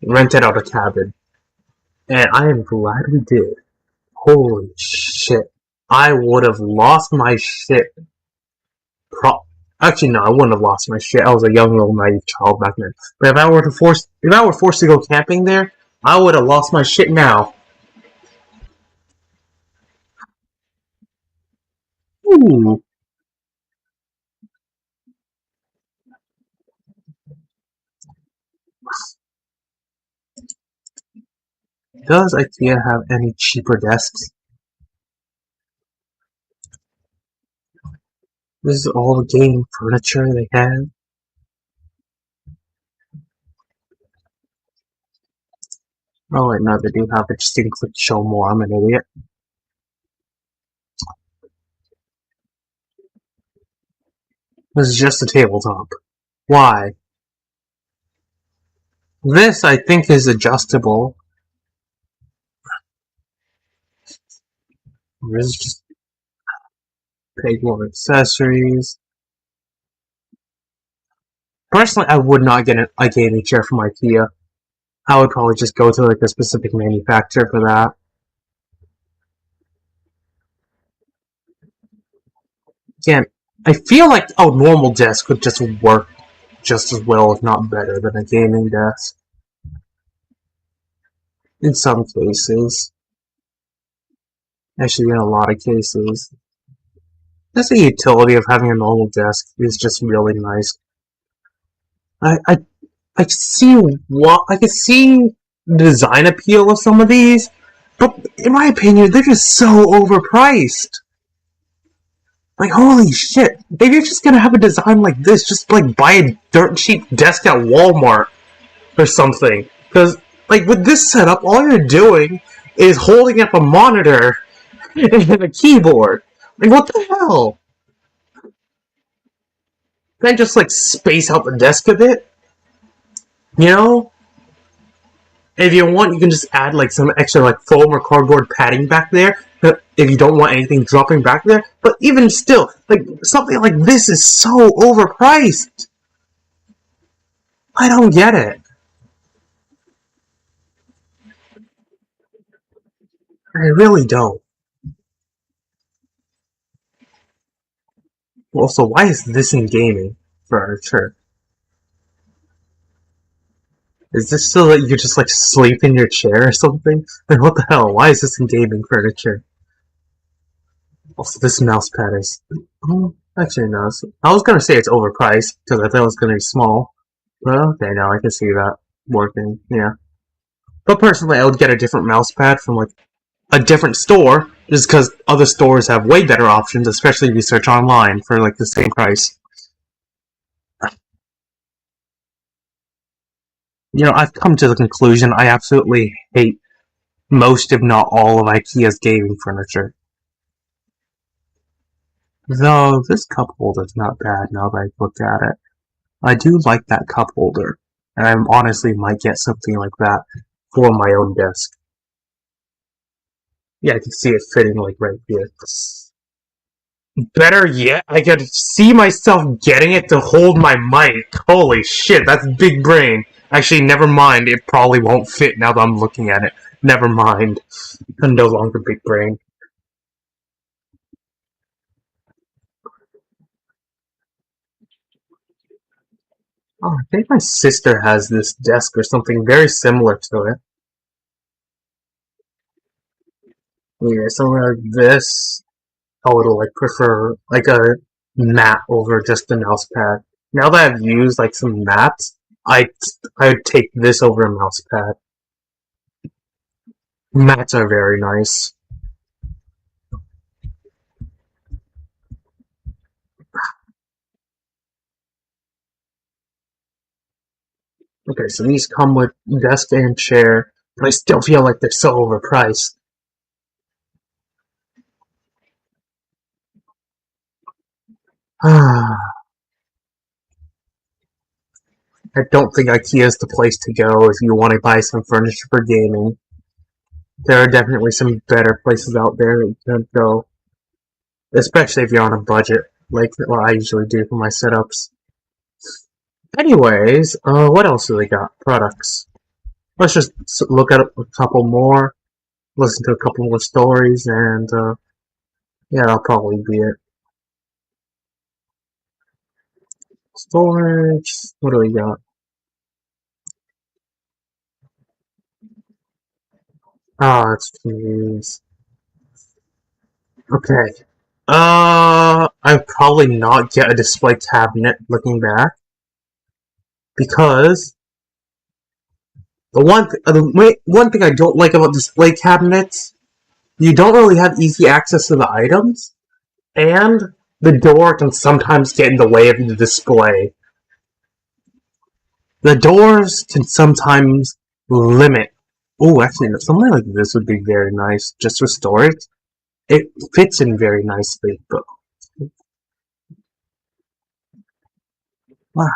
Rented out a cabin, and I am glad we did. Holy shit! I would have lost my shit. Actually, no, I wouldn't have lost my shit. I was a young little naive child back then. But if I were forced to go camping there, I would have lost my shit now. Ooh, does IKEA have any cheaper desks? This is all the gaming furniture they have. Oh wait, no, they do have it. Just didn't click show more. I'm an idiot. This is just a tabletop. Why? This, I think, is adjustable. This is just pay more accessories. Personally, I would not get a gaming chair from IKEA. I would probably just go to like a specific manufacturer for that. Again, I feel like a normal desk would just work just as well, if not better, than a gaming desk. In some cases. Actually, in a lot of cases. Just the utility of having a normal desk is just really nice. I I, I see what I can see the design appeal of some of these, but in my opinion, they're just so overpriced. Like, holy shit. If you're just gonna have a design like this, just, like, buy a dirt cheap desk at Walmart or something. Because, like, with this setup, all you're doing is holding up a monitor and a keyboard. Like, what the hell? Can I just, like, space out the desk a bit? You know? If you want, you can just add, like, some extra, like, foam or cardboard padding back there. If you don't want anything dropping back there. But even still, like, something like this is so overpriced. I don't get it. I really don't. Well, so why is this in gaming furniture? Is this so that you just, like, sleep in your chair or something? Like, what the hell? Why is this in gaming furniture? Also, this mouse pad is... Oh, actually, no. I was gonna say it's overpriced, because I thought it was gonna be small. But okay, now I can see that working, yeah. But personally, I would get a different mouse pad from, like, a different store, just because other stores have way better options, especially if you search online for, like, the same price. You know, I've come to the conclusion I absolutely hate most, if not all, of IKEA's gaming furniture. Though, this cup holder's not bad now that I look at it. I do like that cup holder, and I honestly might get something like that for my own desk. Yeah, I can see it fitting, like, right here. Better yet, I could see myself getting it to hold my mic. Holy shit, that's big brain. Actually, never mind. It probably won't fit now that I'm looking at it. Never mind. I'm no longer big brain. Oh, I think my sister has this desk or something very similar to it. Yeah, something like this. I would like prefer like a mat over just a mouse pad. Now that I've used like some mats, I would take this over a mouse pad. Mats are very nice. Okay, so these come with desk and chair, but I still feel like they're so overpriced. I don't think IKEA is the place to go if you want to buy some furniture for gaming. There are definitely some better places out there that you can go. especially if you're on a budget, like what I usually do for my setups. Anyways, what else do they got? Products. Let's just look at a couple more, listen to a couple more stories, and yeah, that'll probably be it. Storage. What do we got? Ah, it's TVs. Okay. I'd probably not get a display cabinet looking back because one thing I don't like about display cabinets, you don't really have easy access to the items, and the door can sometimes get in the way of the display. The doors can sometimes limit. Oh, actually, something like this would be very nice just for storage. It fits in very nicely, but wow.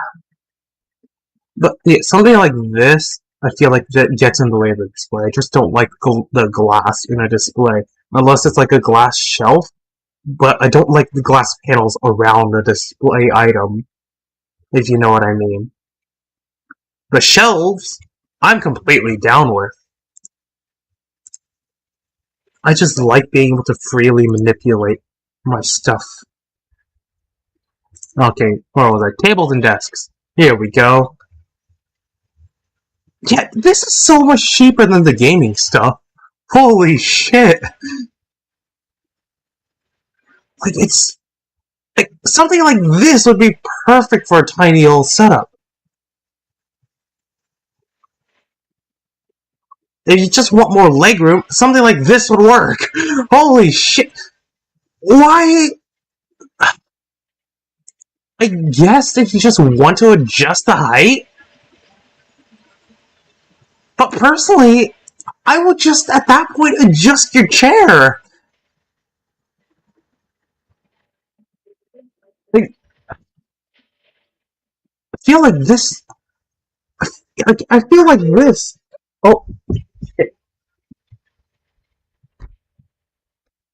But yeah, something like this, I feel like that gets in the way of the display. I just don't like the glass in a display, unless it's like a glass shelf. But I don't like the glass panels around the display item, if you know what I mean. The shelves, I'm completely down with. I just like being able to freely manipulate my stuff. Okay, what was I? Tables and desks. Here we go. Yeah, this is so much cheaper than the gaming stuff. Holy shit! Like, it's... Like, something like this would be perfect for a tiny old setup. If you just want more legroom, something like this would work. Holy shit! Why? I guess if you just want to adjust the height? But personally, I would just, at that point, adjust your chair. Like, I feel like this... I feel like this... Oh, shit.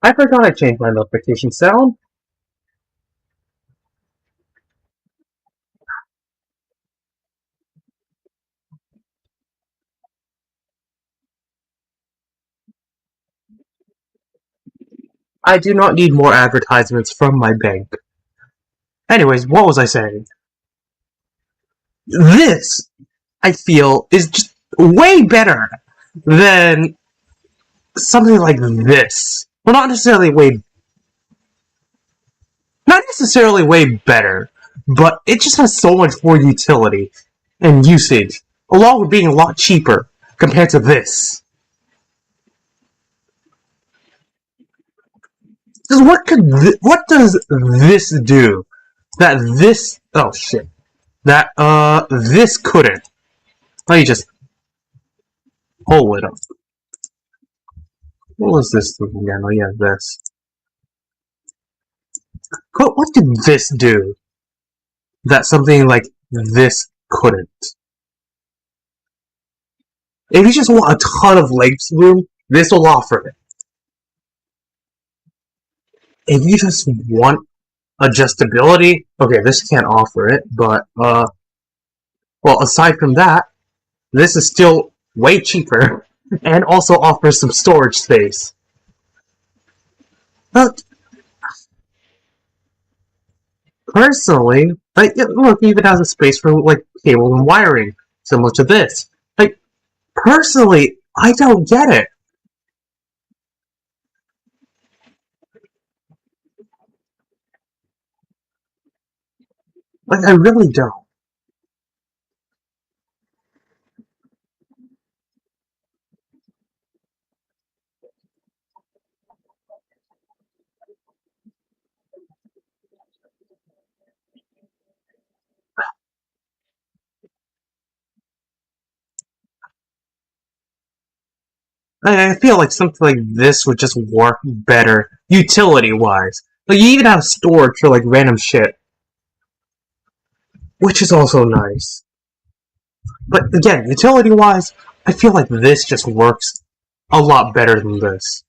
I forgot I changed my notification sound. I do not need more advertisements from my bank. Anyways, what was I saying? This, I feel, is just way better than something like this. Well, not necessarily way better, but it just has so much more utility and usage, along with being a lot cheaper compared to this. Because what does this do that this? Oh shit! That this couldn't. Let me just pull it up. What was this thing again? Oh yeah, this. What did this do that something like this couldn't? If you just want a ton of legs room, this will offer it. If you just want adjustability, okay, this can't offer it, but well, aside from that, this is still way cheaper and also offers some storage space. But personally, like, look, it even has a space for like cable and wiring, similar to this. Like, personally, I don't get it. Like, I really don't. I feel like something like this would just work better, utility-wise. Like, you even have storage for, like, random shit. Which is also nice. But, again, utility-wise, I feel like this just works a lot better than this.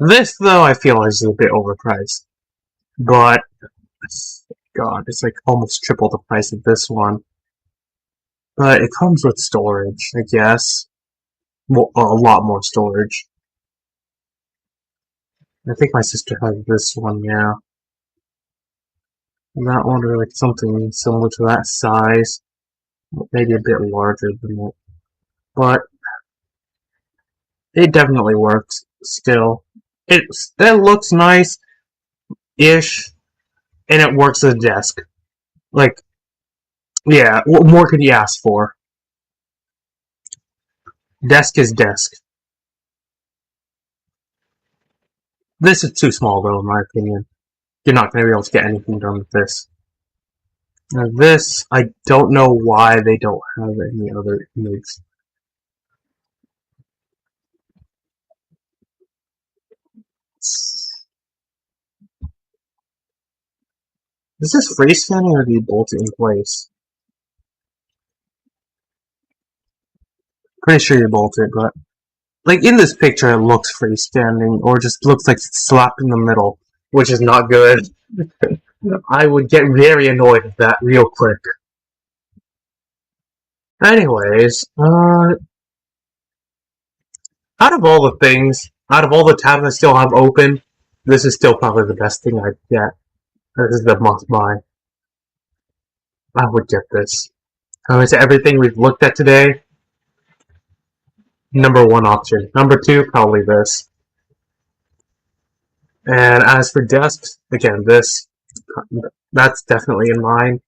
This, though, I feel is a bit overpriced. But, God, it's like almost triple the price of this one. But it comes with storage, I guess. Well, a lot more storage. I think my sister has this one, yeah. And that one, or like something similar to that size. Maybe a bit larger than it. But it definitely works still. It looks nice-ish, and it works as a desk. Like, yeah, what more could you ask for? Desk is desk. This is too small, though, in my opinion. You're not going to be able to get anything done with this. Now this, I don't know why they don't have any other image. Is this freestanding or do you bolt it in place? Pretty sure you bolt it, but like in this picture it looks freestanding or just looks like it's slapped in the middle, which is not good. I would get very annoyed with that real quick. Anyways, out of all the things, out of all the tabs I still have open, this is still probably the best thing I'd get. This is the must buy. I would get this. To everything we've looked at today, number one option. Number two, probably this. And as for desks, again, that's definitely in mine.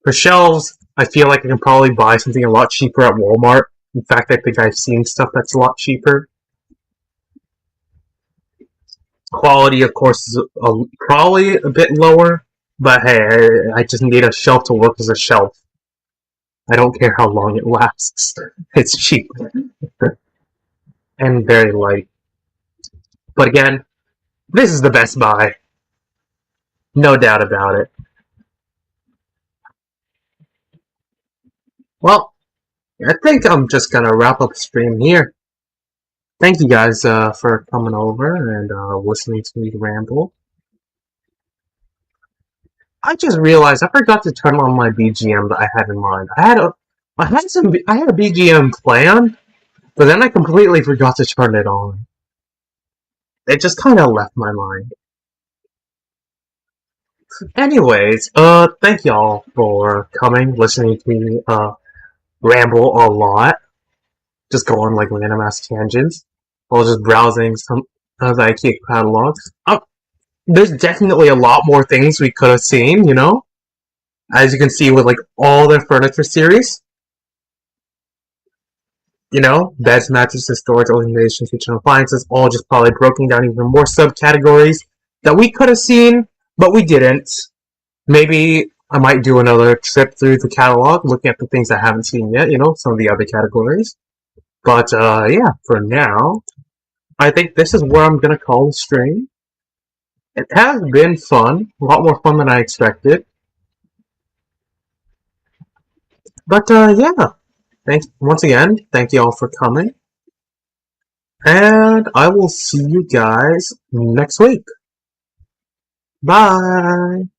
For shelves, I feel like I can probably buy something a lot cheaper at Walmart. In fact, I think I've seen stuff that's a lot cheaper. Quality, of course, is probably a bit lower, but hey, I just need a shelf to work as a shelf. I don't care how long it lasts. It's cheap. And very light. But again, this is the best buy. No doubt about it. Well, I think I'm just gonna wrap up the stream here. Thank you guys for coming over and listening to me ramble. I just realized I forgot to turn on my BGM that I had in mind. I had a BGM planned, but then I completely forgot to turn it on. It just kind of left my mind. Anyways, thank y'all for coming, listening to me ramble a lot. Just go on like random ass tangents while just browsing some of the Ikea catalogs. There's definitely a lot more things we could have seen, you know? As you can see with like all their furniture series. You know, beds, mattresses, storage, organizations, kitchen appliances, all just probably broken down even more subcategories that we could have seen, but we didn't. Maybe I might do another trip through the catalog, looking at the things I haven't seen yet, you know, some of the other categories. But, yeah, for now, I think this is where I'm gonna call the stream. It has been fun, a lot more fun than I expected. But, yeah. Thanks once again. Thank you all for coming. And I will see you guys next week. Bye.